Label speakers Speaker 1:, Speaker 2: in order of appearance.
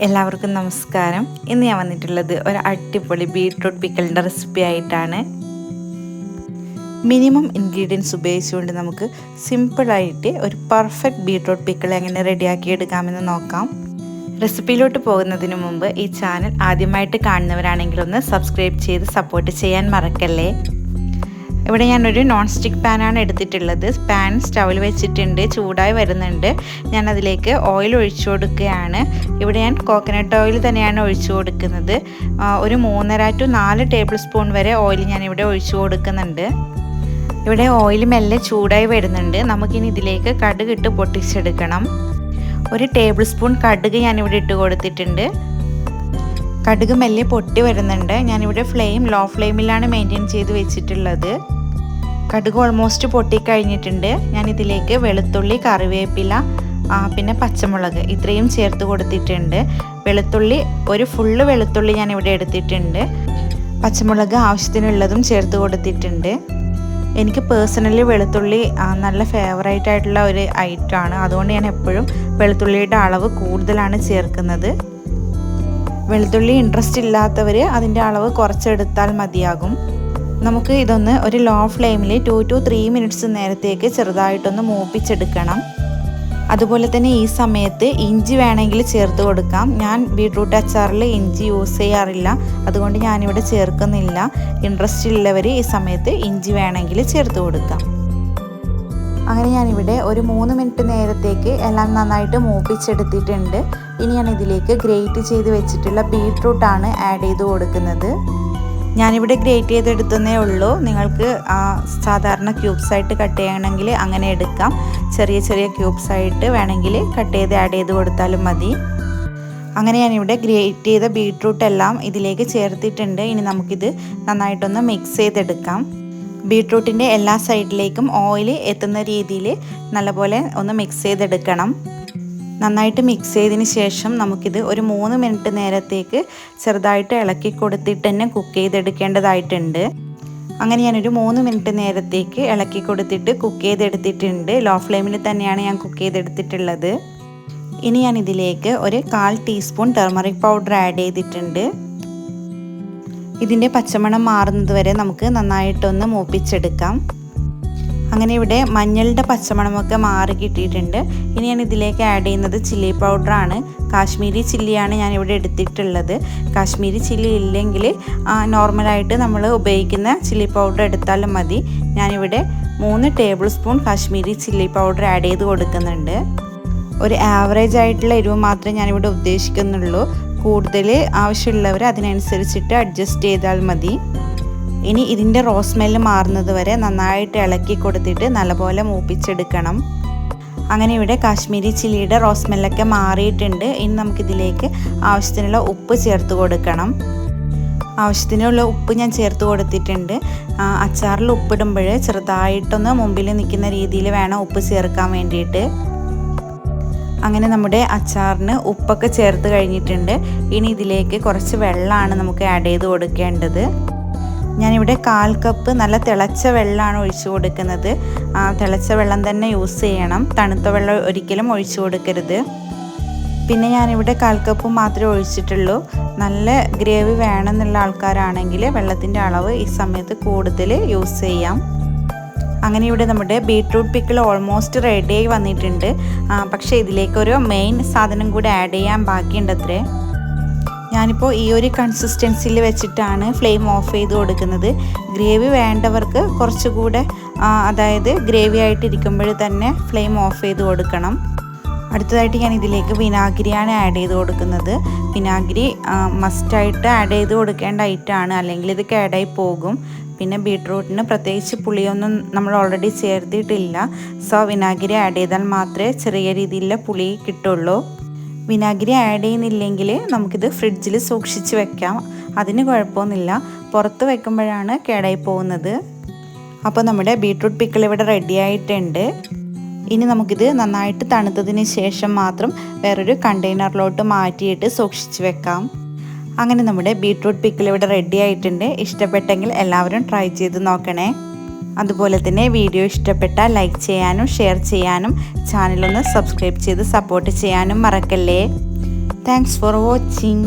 Speaker 1: എല്ലാവർക്കും നമസ്കാരം. ഇന്ന് ഞാൻ വന്നിട്ടുള്ളത് ഒരു അടിപൊളി ബീട്രൂട്ട് പിക്കിളിൻ്റെ റെസിപ്പി ആയിട്ടാണ്. മിനിമം ഇൻഗ്രീഡിയൻസ് ഉപയോഗിച്ചുകൊണ്ട് നമുക്ക് സിമ്പിളായിട്ട് ഒരു പെർഫെക്റ്റ് ബീട്രൂട്ട് പിക്കിൾ എങ്ങനെ റെഡിയാക്കി എടുക്കാമെന്ന് നോക്കാം. റെസിപ്പിയിലോട്ട് പോകുന്നതിന് മുമ്പ് ഈ ചാനൽ ആദ്യമായിട്ട് കാണുന്നവരാണെങ്കിൽ ഒന്ന് സബ്സ്ക്രൈബ് ചെയ്ത് സപ്പോർട്ട് ചെയ്യാൻ മറക്കല്ലേ. ഇവിടെ ഞാനൊരു നോൺ സ്റ്റിക്ക് പാനാണ് എടുത്തിട്ടുള്ളത്. പാൻ സ്റ്റൗവിൽ വെച്ചിട്ടുണ്ട്, ചൂടായി വരുന്നുണ്ട്. ഞാൻ അതിലേക്ക് ഓയിൽ ഒഴിച്ചു കൊടുക്കുകയാണ്. ഇവിടെ ഞാൻ കോക്കനട്ട് ഓയിൽ തന്നെയാണ് ഒഴിച്ചു കൊടുക്കുന്നത്. ഒരു 3.5 to 4 ടേബിൾ സ്പൂൺ വരെ ഓയിൽ ഞാനിവിടെ ഒഴിച്ചു കൊടുക്കുന്നുണ്ട്. ഇവിടെ ഓയിൽ മെല്ലെ ചൂടായി വരുന്നുണ്ട്. നമുക്കിനി ഇതിലേക്ക് കടുക് ഇട്ട് പൊട്ടിച്ചെടുക്കണം. 1 ടേബിൾ സ്പൂൺ കടുക് ഞാനിവിടെ ഇട്ട് കൊടുത്തിട്ടുണ്ട്. കടുക് മെല്ലെ പൊട്ടി വരുന്നുണ്ട്. ഞാനിവിടെ ഫ്ലെയിം ലോ ഫ്ലെയിമിലാണ് മെയിൻറ്റെയിൻ ചെയ്ത് വെച്ചിട്ടുള്ളത്. കടുക് ഓൾമോസ്റ്റ് പൊട്ടിക്കഴിഞ്ഞിട്ടുണ്ട്. ഞാനിതിലേക്ക് വെളുത്തുള്ളി, കറിവേപ്പില, പിന്നെ പച്ചമുളക് ഇത്രയും ചേർത്ത് കൊടുത്തിട്ടുണ്ട്. വെളുത്തുള്ളി ഒരു ഫുള്ള് വെളുത്തുള്ളി ഞാനിവിടെ എടുത്തിട്ടുണ്ട്. പച്ചമുളക് ആവശ്യത്തിനുള്ളതും ചേർത്ത് കൊടുത്തിട്ടുണ്ട്. എനിക്ക് പേഴ്സണലി വെളുത്തുള്ളി നല്ല ഫേവറേറ്റ് ആയിട്ടുള്ള ഒരു ഐറ്റമാണ്. അതുകൊണ്ട് ഞാൻ എപ്പോഴും വെളുത്തുള്ളിയുടെ അളവ് കൂടുതലാണ് ചേർക്കുന്നത്. വെളുത്തുള്ളി ഇൻട്രസ്റ്റ് ഇല്ലാത്തവർ അതിൻ്റെ അളവ് കുറച്ചെടുത്താൽ മതിയാകും. നമുക്ക് ഇതൊന്ന് ഒരു ലോ ഫ്ലെയിമിൽ 2 to 3 മിനിറ്റ്സ് നേരത്തേക്ക് ചെറുതായിട്ടൊന്ന് മൂപ്പിച്ചെടുക്കണം. അതുപോലെ തന്നെ ഈ സമയത്ത് ഇഞ്ചി വേണമെങ്കിൽ ചേർത്ത് കൊടുക്കാം. ഞാൻ ബീട്രൂട്ട് അച്ചാറിൽ ഇഞ്ചി യൂസ് ചെയ്യാറില്ല, അതുകൊണ്ട് ഞാനിവിടെ ചേർക്കുന്നില്ല. ഇൻട്രസ്റ്റ് ഉള്ളവർ ഈ സമയത്ത് ഇഞ്ചി വേണമെങ്കിൽ ചേർത്ത് കൊടുക്കാം. അങ്ങനെ ഞാനിവിടെ ഒരു 3 മിനിറ്റ് നേരത്തേക്ക് എല്ലാം നന്നായിട്ട് മൂപ്പിച്ചെടുത്തിട്ടുണ്ട്. ഇനി ഞാൻ ഇതിലേക്ക് ഗ്രേറ്റ് ചെയ്ത് വെച്ചിട്ടുള്ള ബീട്രൂട്ടാണ് ആഡ് ചെയ്ത് കൊടുക്കുന്നത്. ഞാനിവിടെ ഗ്രേറ്റ് ചെയ്തെടുത്തതേ ഉള്ളൂ. നിങ്ങൾക്ക് സാധാരണ ക്യൂബ്സായിട്ട് കട്ട് ചെയ്യണമെങ്കിൽ അങ്ങനെ എടുക്കാം. ചെറിയ ചെറിയ ക്യൂബ്സായിട്ട് വേണമെങ്കിൽ കട്ട് ചെയ്ത് ആഡ് ചെയ്ത് കൊടുത്താലും മതി. അങ്ങനെ ഞാനിവിടെ ഗ്രേറ്റ് ചെയ്ത ബീട്രൂട്ട് എല്ലാം ഇതിലേക്ക് ചേർത്തിട്ടുണ്ട്. ഇനി നമുക്കിത് നന്നായിട്ടൊന്ന് മിക്സ് ചെയ്തെടുക്കാം. ബീട്രൂട്ടിൻ്റെ എല്ലാ സൈഡിലേക്കും ഓയിൽ എത്തുന്ന രീതിയിൽ നല്ലപോലെ ഒന്ന് മിക്സ് ചെയ്തെടുക്കണം. നന്നായിട്ട് മിക്സ് ചെയ്തതിന് ശേഷം നമുക്കിത് ഒരു 3 മിനിറ്റ് നേരത്തേക്ക് ചെറുതായിട്ട് ഇളക്കി കൊടുത്തിട്ട് തന്നെ കുക്ക് ചെയ്തെടുക്കേണ്ടതായിട്ടുണ്ട്. അങ്ങനെ ഞാനൊരു 3 മിനിറ്റ് നേരത്തേക്ക് ഇളക്കി കൊടുത്തിട്ട് കുക്ക് ചെയ്തെടുത്തിട്ടുണ്ട്. ലോ ഫ്ലെയിമിൽ തന്നെയാണ് ഞാൻ കുക്ക് ചെയ്തെടുത്തിട്ടുള്ളത്. ഇനി ഞാൻ ഇതിലേക്ക് ഒരു 1/4 ടീസ്പൂൺ ടർമറിക് പൗഡർ ആഡ് ചെയ്തിട്ടുണ്ട്. ഇതിൻ്റെ പച്ചമണം മാറുന്നത് വരെ നമുക്ക് നന്നായിട്ടൊന്ന് മൂപ്പിച്ചെടുക്കാം. അങ്ങനെ ഇവിടെ മഞ്ഞളുടെ പച്ചമണമൊക്കെ മാറി കിട്ടിയിട്ടുണ്ട്. ഇനി ഞാൻ ഇതിലേക്ക് ആഡ് ചെയ്യുന്നത് ചില്ലി പൗഡറാണ്. കാശ്മീരി ചില്ലിയാണ് ഞാനിവിടെ എടുത്തിട്ടുള്ളത്. കാശ്മീരി ചില്ലി ഇല്ലെങ്കിൽ നോർമലായിട്ട് നമ്മൾ ഉപയോഗിക്കുന്ന ചില്ലി പൗഡർ എടുത്താലും മതി. ഞാനിവിടെ 3 table spoon Kashmiri chilli powder add ചെയ്ത് കൊടുക്കുന്നുണ്ട്. ഒരു ആവറേജ് ആയിട്ടുള്ള എരിവ് മാത്രമേ ഞാനിവിടെ ഉദ്ദേശിക്കുന്നുള്ളൂ. കൂടുതൽ ആവശ്യമുള്ളവർ അതിനനുസരിച്ചിട്ട് അഡ്ജസ്റ്റ് ചെയ്താൽ മതി. ഇനി ഇതിൻ്റെ റോ സ്മെല്ല് മാറുന്നത് വരെ നന്നായിട്ട് ഇളക്കി കൊടുത്തിട്ട് നല്ലപോലെ മൂപ്പിച്ചെടുക്കണം. അങ്ങനെ ഇവിടെ കാശ്മീരി ചില്ലിയുടെ റോ സ്മെല്ലൊക്കെ മാറിയിട്ടുണ്ട്. ഇനി നമുക്കിതിലേക്ക് ആവശ്യത്തിനുള്ള ഉപ്പ് ചേർത്ത് കൊടുക്കണം. ആവശ്യത്തിനുള്ള ഉപ്പ് ഞാൻ ചേർത്ത് കൊടുത്തിട്ടുണ്ട്. അച്ചാറിൽ ഉപ്പിടുമ്പോൾ ചെറുതായിട്ടൊന്ന് മുമ്പിൽ നിൽക്കുന്ന രീതിയിൽ വേണം ഉപ്പ് ചേർക്കാൻ വേണ്ടിയിട്ട്. അങ്ങനെ നമ്മുടെ അച്ചാറിന് ഉപ്പൊക്കെ ചേർത്ത് കഴിഞ്ഞിട്ടുണ്ട്. ഇനി ഇതിലേക്ക് കുറച്ച് വെള്ളമാണ് നമുക്ക് ആഡ് ചെയ്ത് കൊടുക്കേണ്ടത്. ഞാനിവിടെ 1/4 കപ്പ് നല്ല തിളച്ച വെള്ളമാണ് ഒഴിച്ചു കൊടുക്കുന്നത്. തിളച്ച വെള്ളം തന്നെ യൂസ് ചെയ്യണം. തണുത്ത വെള്ളം ഒരിക്കലും ഒഴിച്ചു കൊടുക്കരുത്. പിന്നെ ഞാനിവിടെ 1/4 കപ്പ് മാത്രമേ ഒഴിച്ചിട്ടുള്ളൂ. നല്ല ഗ്രേവി വേണമെന്നുള്ള ആൾക്കാരാണെങ്കിൽ വെള്ളത്തിൻ്റെ അളവ് ഈ സമയത്ത് കൂടുതൽ യൂസ് ചെയ്യാം. അങ്ങനെ ഇവിടെ നമ്മുടെ ബീട്രൂട്ട് പിക്കിൾ ഓൾമോസ്റ്റ് റെഡിയായി വന്നിട്ടുണ്ട്. പക്ഷേ ഇതിലേക്കൊരു മെയിൻ സാധനം കൂടി ആഡ് ചെയ്യാൻ ബാക്കിയുണ്ടത്രേ. ഞാനിപ്പോൾ ഈ ഒരു കൺസിസ്റ്റൻസിയിൽ വെച്ചിട്ടാണ് ഫ്ലെയിം ഓഫ് ചെയ്ത് കൊടുക്കുന്നത്. ഗ്രേവി വേണ്ടവർക്ക് കുറച്ചുകൂടെ അതായത് ഗ്രേവി ആയിട്ടിരിക്കുമ്പോൾ തന്നെ ഫ്ലെയിം ഓഫ് ചെയ്ത് കൊടുക്കണം. അടുത്തതായിട്ട് ഞാൻ ഇതിലേക്ക് വിനാഗിരിയാണ് ആഡ് ചെയ്ത് കൊടുക്കുന്നത്. വിനാഗിരി മസ്റ്റായിട്ട് ആഡ് ചെയ്ത് കൊടുക്കേണ്ട ഐറ്റമാണ്, അല്ലെങ്കിൽ ഇത് കേടായി പോകും. പിന്നെ ബീട്രൂട്ടിന് പ്രത്യേകിച്ച് പുളിയൊന്നും നമ്മൾ ഓൾറെഡി ചേർത്തിട്ടില്ല. സോ വിനാഗിരി ആഡ് ചെയ്താൽ മാത്രമേ ചെറിയ രീതിയിലുള്ള പുളി കിട്ടുള്ളൂ. വിനാഗിരി ആഡ് ചെയ്യുന്നില്ലെങ്കിൽ നമുക്കിത് ഫ്രിഡ്ജിൽ സൂക്ഷിച്ച് വെക്കാം, അതിന് കുഴപ്പമൊന്നുമില്ല. പുറത്ത് വെക്കുമ്പോഴാണ് കേടായി പോകുന്നത്. അപ്പോൾ നമ്മുടെ ബീട്രൂട്ട് പിക്കിൾ ഇവിടെ റെഡി ആയിട്ടുണ്ട്. ഇനി നമുക്കിത് നന്നായിട്ട് തണുത്തതിന് ശേഷം മാത്രം വേറൊരു കണ്ടെയ്നറിലോട്ട് മാറ്റിയിട്ട് സൂക്ഷിച്ച് വെക്കാം. അങ്ങനെ നമ്മുടെ ബീട്രൂട്ട് പിക്കിൾ ഇവിടെ റെഡി ആയിട്ടുണ്ട്. ഇഷ്ടപ്പെട്ടെങ്കിൽ എല്ലാവരും ട്രൈ ചെയ്ത് നോക്കണേ. അതുപോലെ തന്നെ വീഡിയോ ഇഷ്ടപ്പെട്ടാൽ ലൈക്ക് ചെയ്യാനും ഷെയർ ചെയ്യാനും ചാനലൊന്ന് സബ്സ്ക്രൈബ് ചെയ്ത് സപ്പോർട്ട് ചെയ്യാനും മറക്കല്ലേ. Thanks for watching.